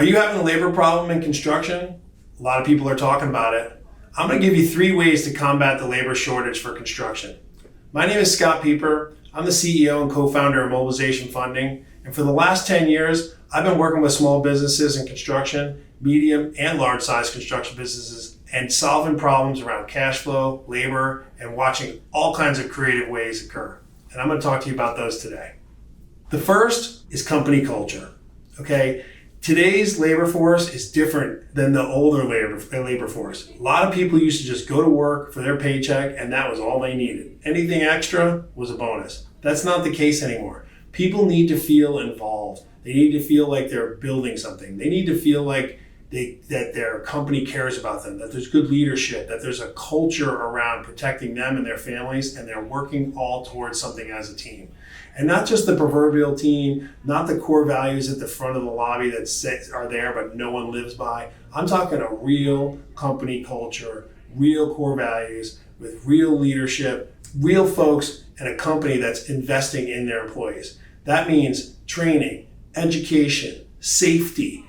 Are you having a labor problem in construction? A lot of people are talking about it. I'm going to give you 3 ways to combat the labor shortage for construction. My name is Scott Pieper. I'm the CEO and co-founder of Mobilization Funding. And for the last 10 years, I've been working with small businesses in construction, medium and large size construction businesses, and solving problems around cash flow, labor, and watching all kinds of creative ways occur. And I'm going to talk to you about those today. The first is company culture. Okay, today's labor force is different than the older labor force. A lot of people used to just go to work for their paycheck and that was all they needed. Anything extra was a bonus. That's not the case anymore. People need to feel involved. They need to feel like they're building something. They need to feel like that their company cares about them, that there's good leadership, that there's a culture around protecting them and their families, and they're working all towards something as a team. And not just the proverbial team, not the core values at the front of the lobby that are there but no one lives by. I'm talking a real company culture, real core values with real leadership, real folks, and a company that's investing in their employees. That means training, education, safety.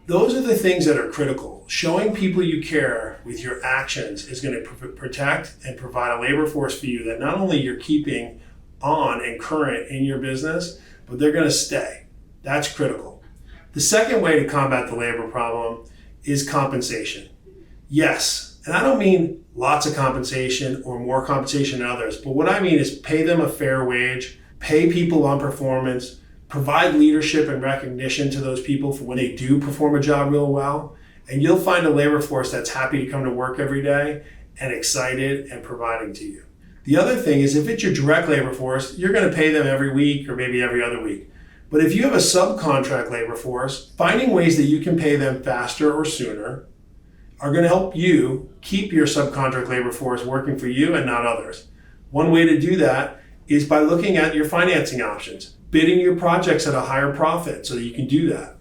Those are the things that are critical. Showing people you care with your actions is going to protect and provide a labor force for you that not only you're keeping on and current in your business, but they're going to stay. That's critical. The second way to combat the labor problem is compensation. Yes, and I don't mean lots of compensation or more compensation than others, but what I mean is pay them a fair wage, pay people on performance, provide leadership and recognition to those people for when they do perform a job real well, and you'll find a labor force that's happy to come to work every day and excited and providing to you. The other thing is if it's your direct labor force, you're going to pay them every week or maybe every other week. But if you have a subcontract labor force, finding ways that you can pay them faster or sooner are going to help you keep your subcontract labor force working for you and not others. One way to do that is by looking at your financing options, bidding your projects at a higher profit so that you can do that.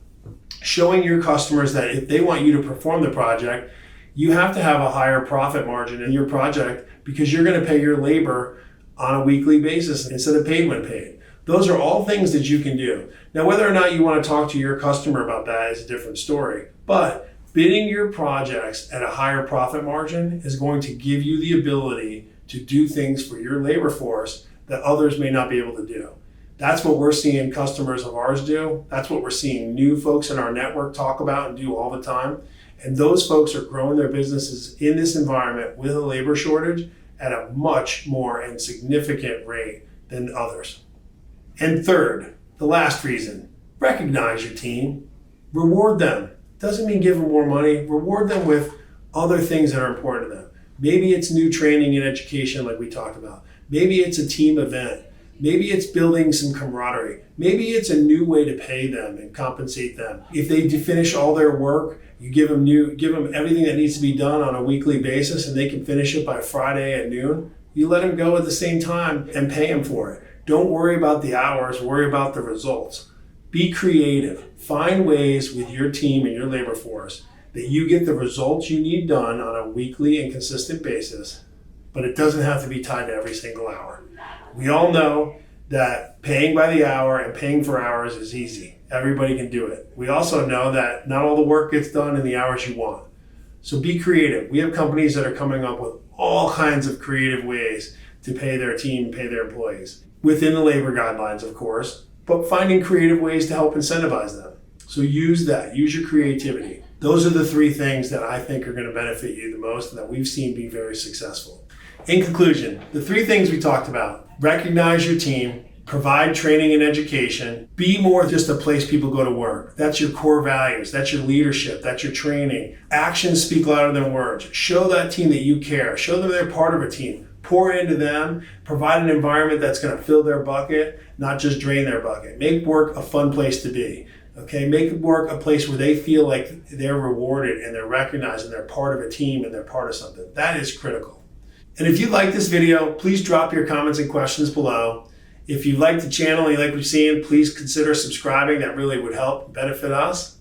Showing your customers that if they want you to perform the project, you have to have a higher profit margin in your project because you're going to pay your labor on a weekly basis instead of paid when paid. Those are all things that you can do. Now, whether or not you want to talk to your customer about that is a different story, but bidding your projects at a higher profit margin is going to give you the ability to do things for your labor force that others may not be able to do. That's what we're seeing customers of ours do. That's what we're seeing new folks in our network talk about and do all the time. And those folks are growing their businesses in this environment with a labor shortage at a much more and significant rate than others. And third, the last reason, recognize your team, reward them. Doesn't mean give them more money, reward them with other things that are important to them. Maybe it's new training and education like we talked about. Maybe it's a team event. Maybe it's building some camaraderie. Maybe it's a new way to pay them and compensate them. If they finish all their work, you give them everything that needs to be done on a weekly basis and they can finish it by Friday at noon. You let them go at the same time and pay them for it. Don't worry about the hours, worry about the results. Be creative. Find ways with your team and your labor force that you get the results you need done on a weekly and consistent basis, but it doesn't have to be tied to every single hour. We all know that paying by the hour and paying for hours is easy. Everybody can do it. We also know that not all the work gets done in the hours you want. So be creative. We have companies that are coming up with all kinds of creative ways to pay their team, pay their employees. Within the labor guidelines, of course, but finding creative ways to help incentivize them. So use that. Use your creativity. Those are the 3 things that I think are going to benefit you the most and that we've seen be very successful. In conclusion, the 3 things we talked about: recognize your team, provide training and education, be more just a place people go to work. That's your core values, that's your leadership, that's your training. Actions speak louder than words. Show that team that you care. Show them they're part of a team. Pour into them, provide an environment that's going to fill their bucket, not just drain their bucket. Make work a fun place to be. Okay, make work a place where they feel like they're rewarded and they're recognized and they're part of a team and they're part of something. That is critical. And if you like this video, please drop your comments and questions below. If you like the channel and you like what you're seeing, please consider subscribing. That really would help benefit us.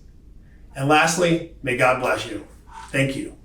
And lastly, may God bless you. Thank you.